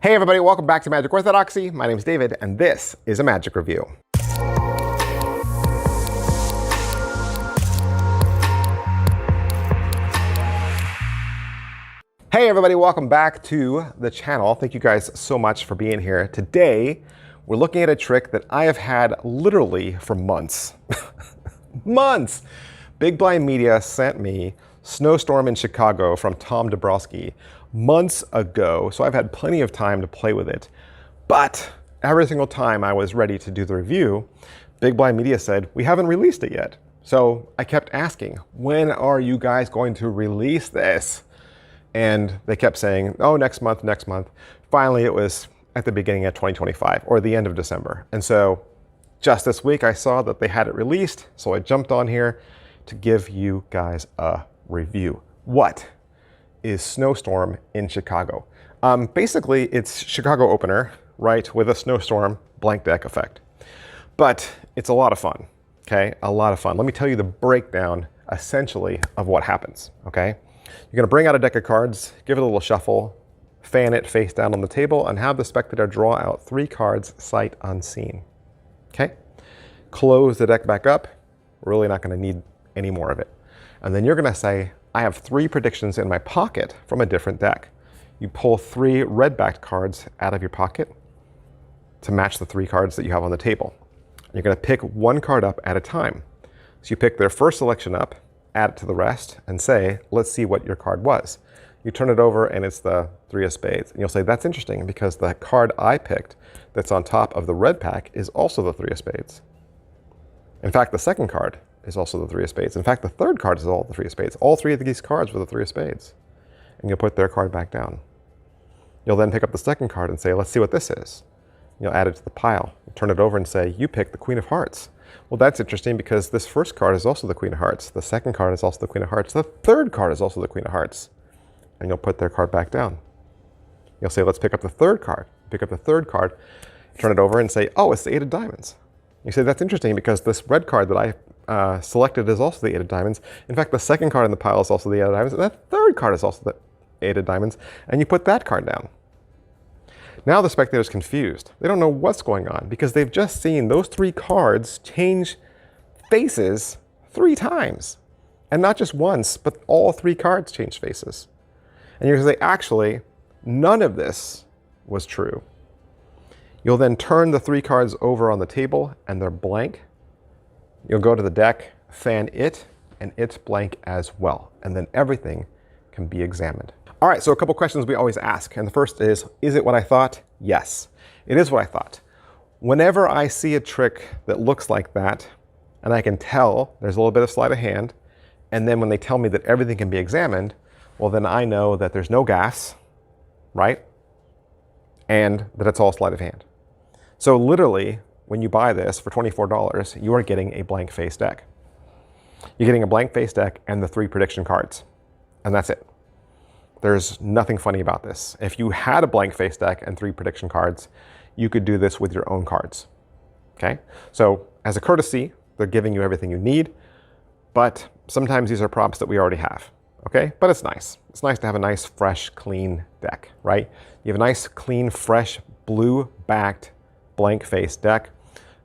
Hey everybody, welcome back to Magic Orthodoxy. My name is David, and this is a Magic Review. Hey everybody, welcome back to the channel. Thank you guys so much for being here. Today, we're looking at a trick that I have had literally for months. Months! Big Blind Media sent me Snowstorm in Chicago from Dobrowolski months ago, so I've had plenty of time to play with it. But every single time I was ready to do the review, Big Blind Media said, we haven't released it yet. So I kept asking, when are you guys going to release this? And they kept saying, oh, next month, next month. Finally, it was at the beginning of 2025 or the end of December. And so just this week, I saw that they had it released. So I jumped on here to give you guys a review. What is Snowstorm in Chicago? Basically, it's Chicago opener, right, with a Snowstorm blank deck effect. But it's a lot of fun, okay? A lot of fun. Let me tell you the breakdown, essentially, of what happens, okay? You're gonna bring out a deck of cards, give it a little shuffle, fan it face down on the table, and have the spectator draw out 3 cards sight unseen, okay? Close the deck back up. We're really not gonna need any more of it. And then you're gonna say, I have 3 predictions in my pocket from a different deck. You pull 3 red-backed cards out of your pocket to match the 3 cards that you have on the table. You're gonna pick 1 card up at a time. So you pick their first selection up, add it to the rest, and say, let's see what your card was. You turn it over and it's the 3 of spades. And you'll say, that's interesting because the card I picked that's on top of the red pack is also the 3 of spades. In fact, the second card is also the 3 of spades. In fact, the third card is all the 3 of spades. All 3 of these cards were the 3 of spades. And you'll put their card back down. You'll then pick up the second card and say, let's see what this is. You'll add it to the pile. You turn it over and say, you picked the Queen of Hearts. Well, that's interesting because this first card is also the Queen of Hearts. The second card is also the Queen of Hearts. The third card is also the Queen of Hearts. And you'll put their card back down. You'll say, let's pick up the third card. Pick up the third card, turn it over and say, oh, it's the 8 of diamonds. You say, that's interesting because this red card that I selected is also the 8 of diamonds. In fact, the second card in the pile is also the 8 of diamonds. And that third card is also the 8 of diamonds. And you put that card down. Now the spectator's confused. They don't know what's going on because they've just seen those 3 cards change faces 3 times. And not just once, but all 3 cards change faces. And you're going to say, actually, none of this was true. You'll then turn the 3 cards over on the table and they're blank. You'll go to the deck, fan it, and it's blank as well. And then everything can be examined. All right, so a couple questions we always ask. And the first is it what I thought? Yes, it is what I thought. Whenever I see a trick that looks like that, and I can tell there's a little bit of sleight of hand, and then when they tell me that everything can be examined, well, then I know that there's no gas, right? And that it's all sleight of hand. So literally, when you buy this for $24, you are getting a blank face deck. You're getting a blank face deck and the 3 prediction cards, and that's it. There's nothing funny about this. If you had a blank face deck and 3 prediction cards, you could do this with your own cards, okay? So as a courtesy, they're giving you everything you need, but sometimes these are props that we already have, okay? But it's nice. It's nice to have a nice, fresh, clean deck, right? You have a nice, clean, fresh, blue-backed blank face deck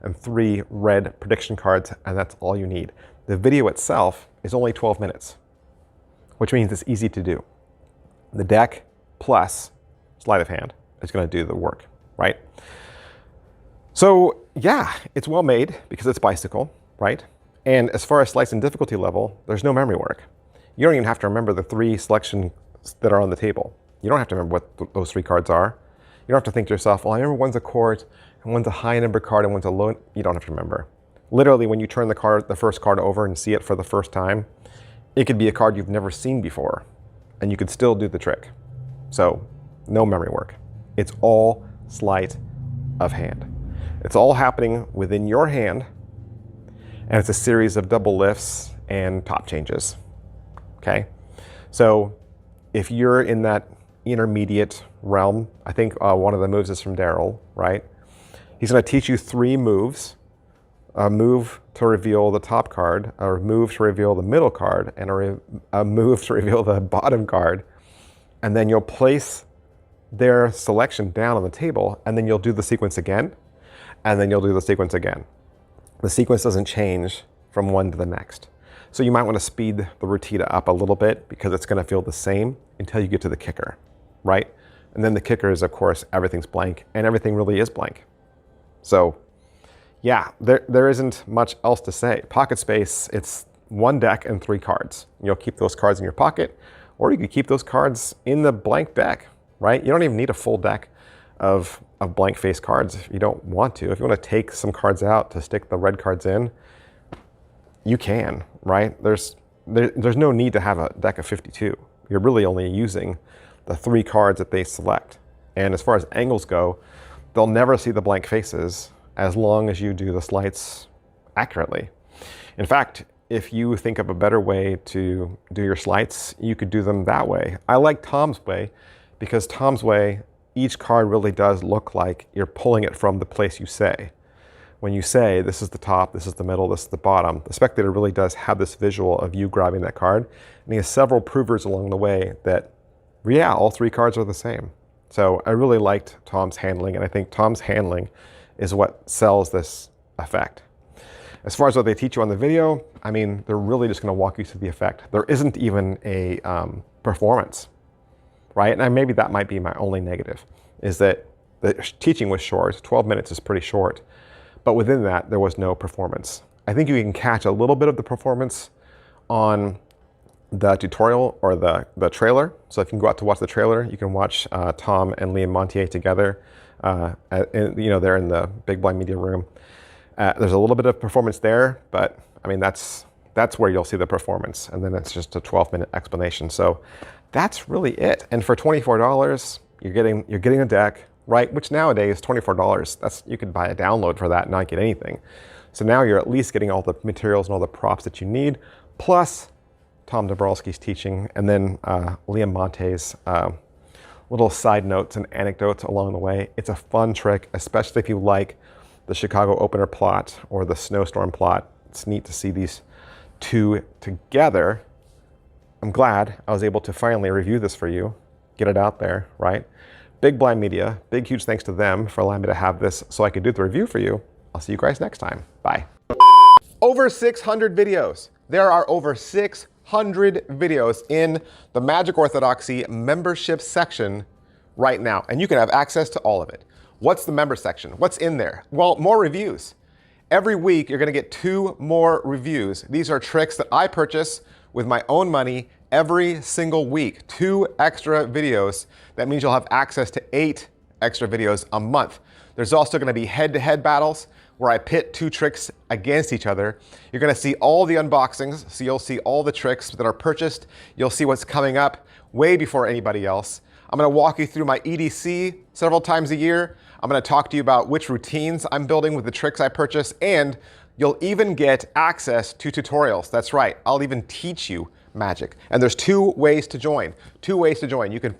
and 3 red prediction cards, and that's all you need. The video itself is only 12 minutes, which means it's easy to do. The deck plus sleight of hand is going to do the work, right? So yeah, it's well made because it's bicycle, right? And as far as slice and difficulty level, there's no memory work. You don't even have to remember the 3 selections that are on the table. You don't have to remember what those 3 cards are. You don't have to think to yourself, well, I remember one's a court, and one's a high number card, and one's a low. You don't have to remember. Literally, when you turn the first card over and see it for the first time, it could be a card you've never seen before. And you could still do the trick. So no memory work. It's all sleight of hand. It's all happening within your hand, and it's a series of double lifts and top changes, okay? So if you're in that intermediate realm, I think one of the moves is from Daryl, right? He's gonna teach you 3 moves, a move to reveal the top card, a move to reveal the middle card, and a move to reveal the bottom card. And then you'll place their selection down on the table, and then you'll do the sequence again, and then you'll do the sequence again. The sequence doesn't change from one to the next. So you might want to speed the routine up a little bit because it's going to feel the same until you get to the kicker, right? And then the kicker is, of course, everything's blank, and everything really is blank. So yeah, there isn't much else to say. Pocket space, it's one deck and 3 cards. You'll keep those cards in your pocket, or you could keep those cards in the blank deck, right? You don't even need a full deck of blank face cards if you don't want to. If you want to take some cards out to stick the red cards in, you can, right? There's no need to have a deck of 52. You're really only using the 3 cards that they select. And as far as angles go, they'll never see the blank faces as long as you do the sleights accurately. In fact, if you think of a better way to do your sleights, you could do them that way. I like Tom's way because Tom's way, each card really does look like you're pulling it from the place you say. When you say, this is the top, this is the middle, this is the bottom, the spectator really does have this visual of you grabbing that card. And he has several provers along the way that, yeah, all 3 cards are the same. So I really liked Tom's handling, and I think Tom's handling is what sells this effect. As far as what they teach you on the video, I mean, they're really just going to walk you through the effect. There isn't even a performance, right? And maybe that might be my only negative, is that the teaching was short. 12 minutes is pretty short. But within that, there was no performance. I think you can catch a little bit of the performance on the tutorial or the trailer. So if you can go out to watch the trailer, you can watch Tom and Liam Montier together. They're in the Big Blind Media room. There's a little bit of performance there, but I mean, that's where you'll see the performance. And then it's just a 12-minute explanation. So that's really it. And for $24, you're getting a deck, right? Which nowadays, $24, you could buy a download for that and not get anything. So now you're at least getting all the materials and all the props that you need, plus Tom Dobrowolski's teaching, and then Liam Montier's little side notes and anecdotes along the way. It's a fun trick, especially if you like the Chicago opener plot or the Snowstorm plot. It's neat to see these 2 together. I'm glad I was able to finally review this for you, get it out there, right? Big Blind Media, big huge thanks to them for allowing me to have this so I could do the review for you. I'll see you guys next time. Bye. Over 600 videos. There are over 600 videos in the Magic Orthodoxy membership section right now, and you can have access to all of it. What's the member section? What's in there? Well, more reviews. Every week, you're going to get 2 more reviews. These are tricks that I purchase with my own money every single week. 2 extra videos. That means you'll have access to 8 extra videos a month. There's also going to be head-to-head battles where I pit 2 tricks against each other. You're going to see all the unboxings, so you'll see all the tricks that are purchased. You'll see what's coming up way before anybody else. I'm going to walk you through my EDC several times a year. I'm going to talk to you about which routines I'm building with the tricks I purchase, and you'll even get access to tutorials. That's right, I'll even teach you magic. And there's 2 ways to join. 2 ways to join. You can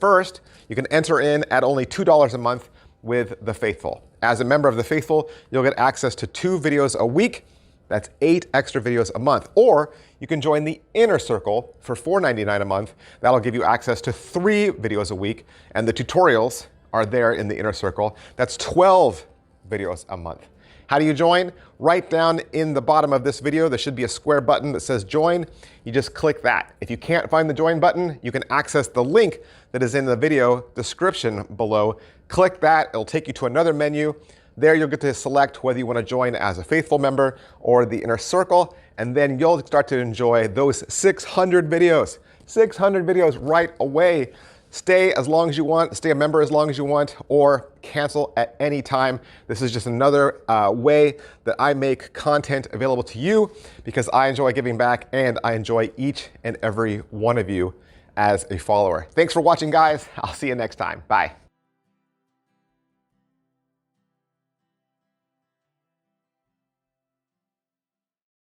enter in at only $2 a month with the Faithful. As a member of the Faithful, you'll get access to 2 videos a week. That's 8 extra videos a month. Or you can join the Inner Circle for $4.99 a month. That'll give you access to 3 videos a week. And the tutorials are there in the Inner Circle. That's 12 videos a month. How do you join? Right down in the bottom of this video, there should be a square button that says join. You just click that. If you can't find the join button, you can access the link that is in the video description below. Click that, it'll take you to another menu. There you'll get to select whether you want to join as a Faithful member or the Inner Circle, and then you'll start to enjoy those 600 videos. 600 videos right away. Stay as long as you want, stay a member as long as you want, or cancel at any time. This is just another way that I make content available to you because I enjoy giving back and I enjoy each and every one of you as a follower. Thanks for watching, guys. I'll see you next time. Bye.